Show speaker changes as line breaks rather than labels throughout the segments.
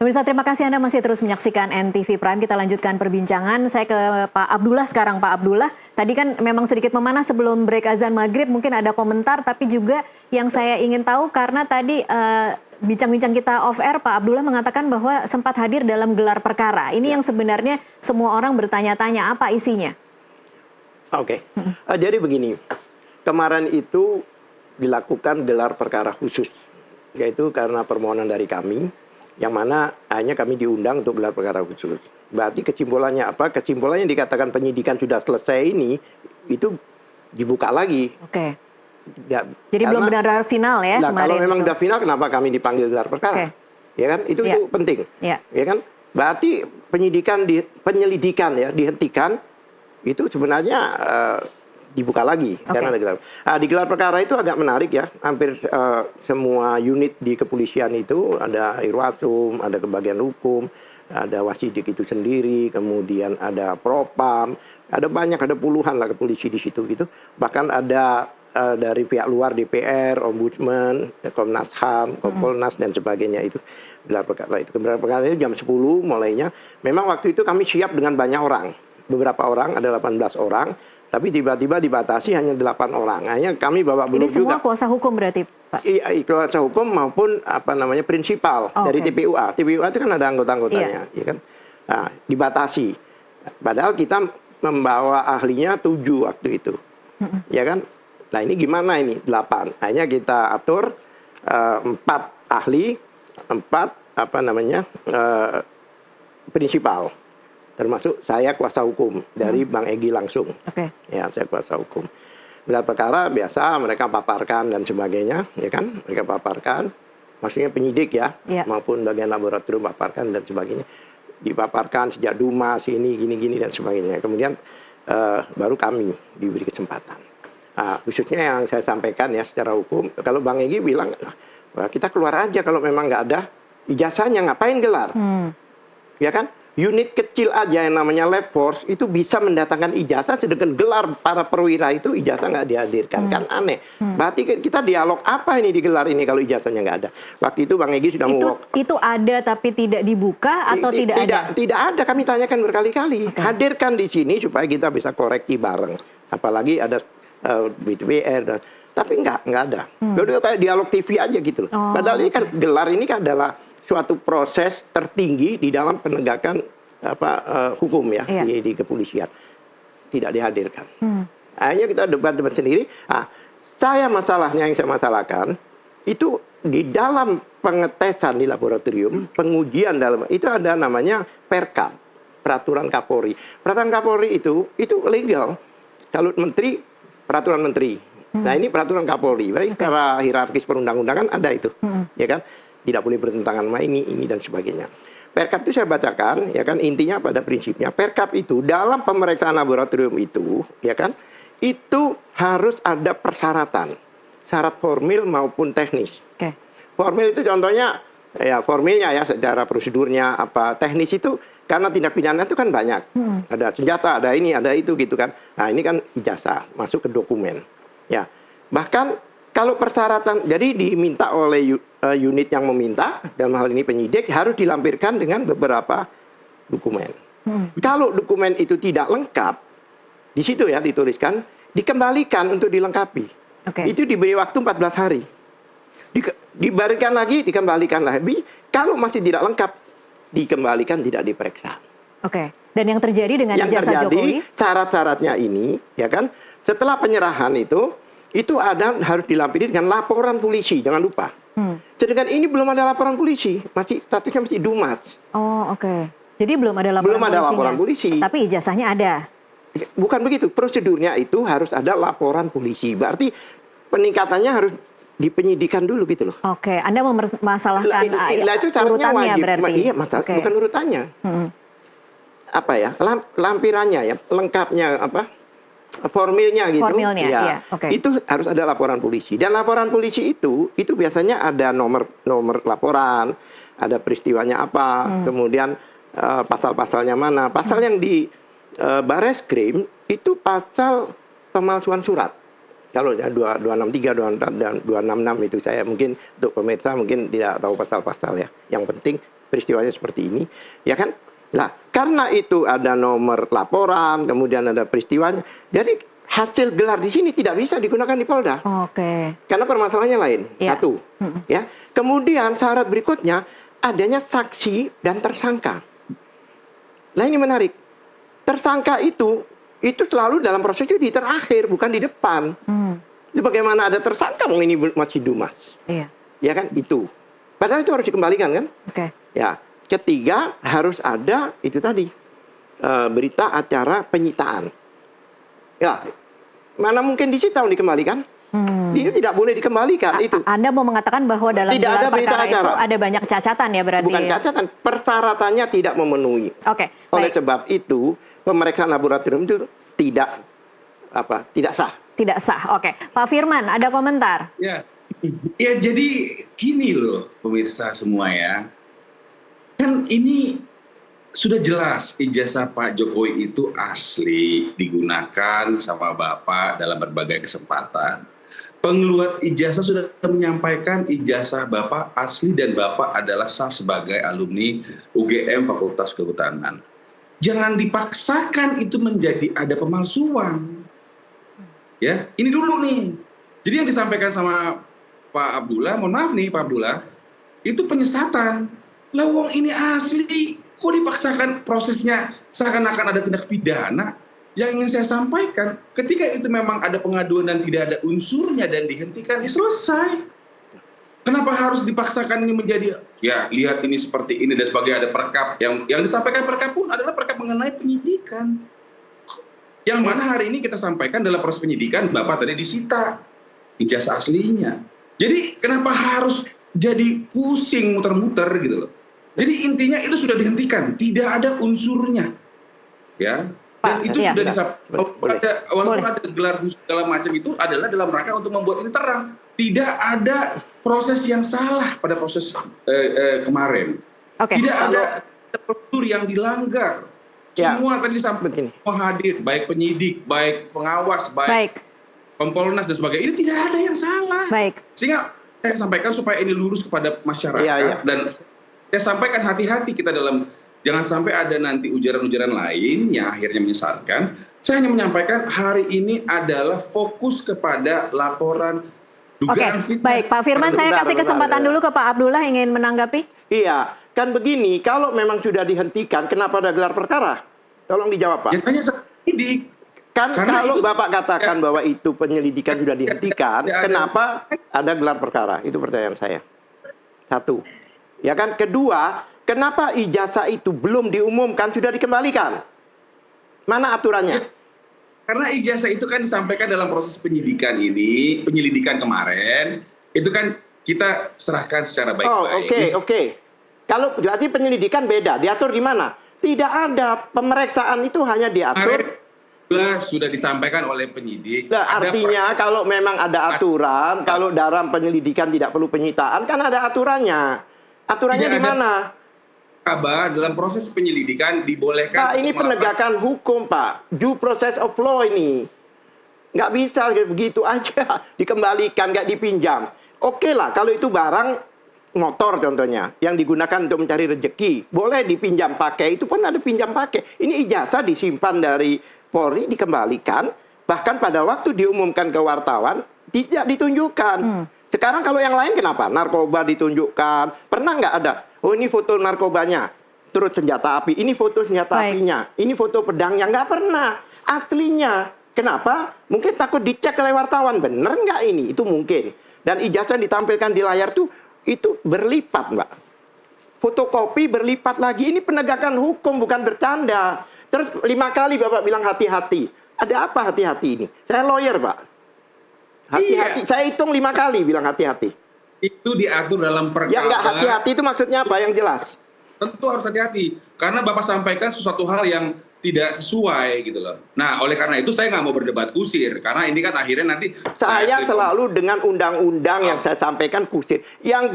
Pemirsa, terima kasih Anda masih terus menyaksikan NTV Prime. Kita lanjutkan perbincangan. Saya ke Pak Abdullah sekarang. Pak Abdullah, tadi kan memang sedikit memanas sebelum break azan maghrib. Mungkin ada komentar, tapi juga yang saya ingin tahu karena tadi bincang-bincang kita off air, Pak Abdullah mengatakan bahwa sempat hadir dalam gelar perkara. Ini yang sebenarnya semua orang bertanya-tanya, apa isinya?
Oke. Jadi begini, kemarin itu dilakukan gelar perkara khusus, yaitu karena permohonan dari kami, yang mana hanya kami diundang untuk gelar perkara khusus. Berarti kesimpulannya apa? Kesimpulannya dikatakan penyidikan sudah selesai ini, itu dibuka lagi.
Oke.
Ya,
jadi belum benar-benar final ya
nah,
kemarin.
Kalau memang sudah final, kenapa kami dipanggil gelar perkara? Ya kan? Itu penting. Ya kan? Berarti penyelidikan ya dihentikan, itu sebenarnya dibuka lagi karena ada gelar. Di gelar perkara itu agak menarik ya. Hampir semua unit di kepolisian itu ada Irwasum, ada kebagian hukum, ada Wasidik itu sendiri, kemudian ada Propam, ada banyak, ada puluhan lah kepolisi di situ gitu. Bahkan ada dari pihak luar DPR, Ombudsman, Komnas HAM, Kompolnas dan sebagainya itu gelar perkara itu. Gelar perkara itu jam 10 mulainya. Memang waktu itu kami siap dengan banyak orang. Beberapa orang, ada 18 orang, tapi tiba-tiba dibatasi hanya 8 orang. Hanya kami bawa belum juga.
Ini semua kuasa hukum berarti, Pak?
Iya, kuasa hukum maupun prinsipal dari TPUA. TPUA itu kan ada anggota-anggotanya, ya kan? Nah, dibatasi. Padahal kita membawa ahlinya 7 waktu itu. Ya kan? Nah, ini gimana ini? 8. Hanya kita atur 4 ahli, 4 prinsipal. Termasuk saya kuasa hukum dari Bang Egy langsung. Ya, saya kuasa hukum. Gelar perkara biasa mereka paparkan dan sebagainya, ya kan? Mereka paparkan, maksudnya penyidik ya, maupun bagian laboratorium paparkan dan sebagainya. Dipaparkan sejak Dumas ini gini-gini dan sebagainya. Kemudian baru kami diberi kesempatan. Khususnya yang saya sampaikan ya secara hukum, kalau Bang Egy bilang kita keluar aja kalau memang nggak ada ijazahnya, ngapain gelar? Ya kan? Unit kecil aja yang namanya lab force itu bisa mendatangkan ijazah, sedangkan gelar para perwira itu ijazah nggak dihadirkan. Kan aneh. Berarti kita dialog apa ini di gelar ini kalau ijazahnya nggak ada? Waktu itu Bang Egy sudah
Itu ada tapi tidak dibuka atau tidak ada?
Tidak ada, kami tanyakan berkali-kali. Hadirkan di sini supaya kita bisa koreksi bareng. Apalagi ada BTPR, tapi nggak ada. Jadi kayak dialog TV aja gitu loh. Padahal ini kan gelar ini kan adalah suatu proses tertinggi di dalam penegakan hukum ya di kepolisian, tidak dihadirkan. Akhirnya kita debat-debat sendiri. Masalahnya yang saya masalahkan itu di dalam pengetesan di laboratorium, pengujian dalam itu ada namanya Perkap, peraturan Kapolri. Peraturan Kapolri itu legal. Kalau menteri, peraturan menteri. Nah ini peraturan Kapolri. Berarti secara hierarkis perundang-undangan ada itu, ya kan? Tidak boleh bertentangan sama ini dan sebagainya. Perkap itu saya bacakan, ya kan, intinya pada prinsipnya Perkap itu dalam pemeriksaan laboratorium itu, ya kan, itu harus ada persyaratan, syarat formil maupun teknis. Formil itu contohnya, ya formilnya ya secara prosedurnya teknis itu karena tindak pidana itu kan banyak, ada senjata, ada ini, ada itu gitu kan. Nah ini kan ijazah masuk ke dokumen, ya. Bahkan kalau persyaratan, jadi diminta oleh unit yang meminta, dalam hal ini penyidik, harus dilampirkan dengan beberapa dokumen. Kalau dokumen itu tidak lengkap, di situ ya dituliskan, dikembalikan untuk dilengkapi. Itu diberi waktu 14 hari. Diberikan lagi, dikembalikan lagi. Kalau masih tidak lengkap, dikembalikan, tidak diperiksa.
Dan yang terjadi dengan ijazah Jokowi?
Syarat-syaratnya ini, ya kan, setelah penyerahan itu harus dilampiri dengan laporan polisi, jangan lupa. Sedangkan ini belum ada laporan polisi, masih statusnya masih Dumas.
Jadi belum ada laporan polisi. Tapi ijazahnya ada.
Bukan begitu, prosedurnya itu harus ada laporan polisi. Berarti peningkatannya harus dipenyidikan dulu gitu loh.
Anda memasalahkan
itu
urutannya
wajib.
berarti.
Iya, bukan urutannya. Lampirannya ya, lengkapnya formilnya gitu. Itu harus ada laporan polisi. Dan laporan polisi itu biasanya ada nomor laporan, ada peristiwanya apa, kemudian pasal-pasalnya mana. Pasal yang di Bareskrim itu pasal pemalsuan surat. Kalau 263, 266 itu saya mungkin untuk pemirsa mungkin tidak tahu pasal-pasal ya. Yang penting peristiwanya seperti ini, ya kan? Nah, karena itu ada nomor laporan, kemudian ada peristiwanya, jadi hasil gelar di sini tidak bisa digunakan di Polda.
Oke.
Karena permasalahannya lain.
Iya.
Satu, ya. Kemudian syarat berikutnya adanya saksi dan tersangka. Nah, ini menarik. Tersangka itu selalu dalam proses itu di terakhir, bukan di depan. Itu bagaimana ada tersangka ini masih Dumas?
Iya.
Ya kan itu. Padahal itu harus dikembalikan kan?
Oke.
Ya. Ketiga harus ada itu tadi berita acara penyitaan. Ya, mana mungkin disita dikembalikan? Ini tidak boleh dikembalikan itu.
Anda mau mengatakan bahwa dalam
Tidak
gelar
ada berita
perkara itu
acara.
ada banyak cacatan ya berarti?
Bukan cacatan, persyaratannya tidak memenuhi.
Oke.
Oleh
Baik.
sebab itu pemeriksaan laboratorium itu tidak sah.
Tidak sah. Oke. Pak Firman, ada komentar?
Ya, ya jadi gini loh pemirsa semua ya. Kan ini sudah jelas ijazah Pak Jokowi itu asli digunakan sama Bapak dalam berbagai kesempatan. Pengeluar ijazah sudah menyampaikan ijazah Bapak asli dan Bapak adalah sah sebagai alumni UGM Fakultas Kehutanan. Jangan dipaksakan itu menjadi ada pemalsuan. Ya, ini dulu nih. Jadi yang disampaikan sama Pak Abdullah, mohon maaf nih Pak Abdullah, itu penyesatan. Lah wong ini asli, kok dipaksakan prosesnya seakan-akan ada tindak pidana? Yang ingin saya sampaikan, ketika itu memang ada pengaduan dan tidak ada unsurnya dan dihentikan, ya selesai. Kenapa harus dipaksakan ini menjadi, ya lihat ini seperti ini dan sebagainya, ada perkap. Yang disampaikan perkap pun adalah perkap mengenai penyidikan. Yang mana hari ini kita sampaikan dalam proses penyidikan, Bapak tadi disita ijazah aslinya. Jadi kenapa harus jadi pusing muter-muter gitu loh. Jadi intinya itu sudah dihentikan, tidak ada unsurnya. Ya. Dan itu sudah disampaikan, walaupun ada gelar khusus segala macam itu adalah dalam rangka untuk membuat ini terang. Tidak ada proses yang salah pada proses kemarin. Tidak ada prosedur yang dilanggar. Semua tadi disampaikan, hadir, baik penyidik, baik pengawas, baik Kompolnas dan sebagainya. Ini tidak ada yang salah. Sehingga saya sampaikan supaya ini lurus kepada masyarakat. Dan saya sampaikan hati-hati kita dalam, jangan sampai ada nanti ujaran-ujaran lain yang akhirnya menyesatkan. Saya hanya menyampaikan hari ini adalah fokus kepada laporan dugaan fitnah.
Baik, Pak Firman, saya kasih kesempatan dulu ke Pak Abdullah ingin menanggapi.
Iya, kan begini, kalau memang sudah dihentikan, kenapa ada gelar perkara? Tolong dijawab, Pak.
Ya, tanya penyidik.
Kan kalau Bapak katakan bahwa itu penyelidikan sudah dihentikan, kenapa ada gelar perkara? Itu pertanyaan saya. Satu. Ya kan, kedua, kenapa ijazah itu belum diumumkan sudah dikembalikan? Mana aturannya?
Karena ijazah itu kan disampaikan dalam proses penyidikan ini, penyelidikan kemarin, itu kan kita serahkan secara baik-baik.
Oke. Kalau berarti penyelidikan beda, diatur di mana? Tidak ada, pemeriksaan itu hanya diatur.
Sudah disampaikan oleh penyidik.
Nah, artinya kalau memang ada aturan, kalau dalam penyelidikan tidak perlu penyitaan, kan ada aturannya. Aturannya di mana?
Kabar dalam proses penyelidikan dibolehkan.
Pak, ini penegakan hukum, Pak. Due process of law ini. Nggak bisa begitu aja dikembalikan, nggak dipinjam. Oke lah, kalau itu barang motor contohnya, yang digunakan untuk mencari rezeki, boleh dipinjam pakai, itu pun ada pinjam pakai. Ini ijazah disimpan dari Polri, dikembalikan, bahkan pada waktu diumumkan ke wartawan, tidak ditunjukkan. Sekarang kalau yang lain kenapa? Narkoba ditunjukkan. Pernah nggak ada? Oh, ini foto narkobanya, terus senjata api. Ini foto senjata apinya. Ini foto pedangnya. Nggak pernah. Aslinya. Kenapa? Mungkin takut dicek oleh wartawan. Bener nggak ini? Itu mungkin. Dan ijazah ditampilkan di layar tuh, itu berlipat, Mbak. Fotokopi berlipat lagi. Ini penegakan hukum, bukan bercanda. Terus 5 kali Bapak bilang hati-hati. Ada apa hati-hati ini? Saya lawyer, Pak. Hati-hati. Saya hitung 5 kali bilang hati-hati.
Itu diatur dalam perkara.
Ya nggak hati-hati itu maksudnya apa yang jelas?
Tentu harus hati-hati. Karena Bapak sampaikan sesuatu hal yang tidak sesuai gitu loh. Nah, oleh karena itu saya nggak mau berdebat kusir. Karena ini kan akhirnya nanti...
Saya selalu dengan undang-undang yang saya sampaikan kusir. Yang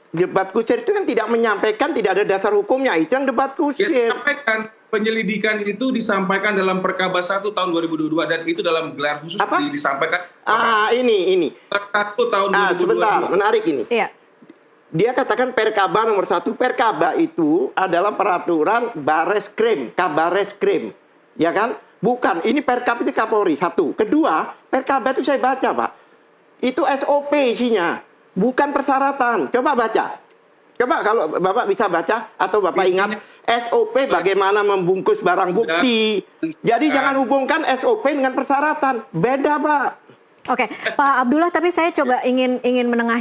debat kusir itu kan tidak menyampaikan, tidak ada dasar hukumnya. Itu yang debat kusir.
Ya, sampaikan. Penyelidikan itu disampaikan dalam Perkaba 1 tahun 2022 dan itu dalam gelar khusus disampaikan.
Ini.
1 tahun 2022.
Sebentar, menarik ini.
Iya.
dia katakan Perkaba nomor 1. Perkaba itu adalah peraturan Bareskrim, Kabareskrim. Ya kan? Bukan, ini Perkab itu Kapolri, 1. Kedua, Perkaba itu saya baca, Pak. Itu SOP isinya, bukan persyaratan. Coba baca. Coba kalau Bapak bisa baca atau Bapak ingat SOP bagaimana membungkus barang bukti. Jadi jangan hubungkan SOP dengan persyaratan. Beda, Pak.
Oke, Pak Abdullah, tapi saya coba ingin menengahi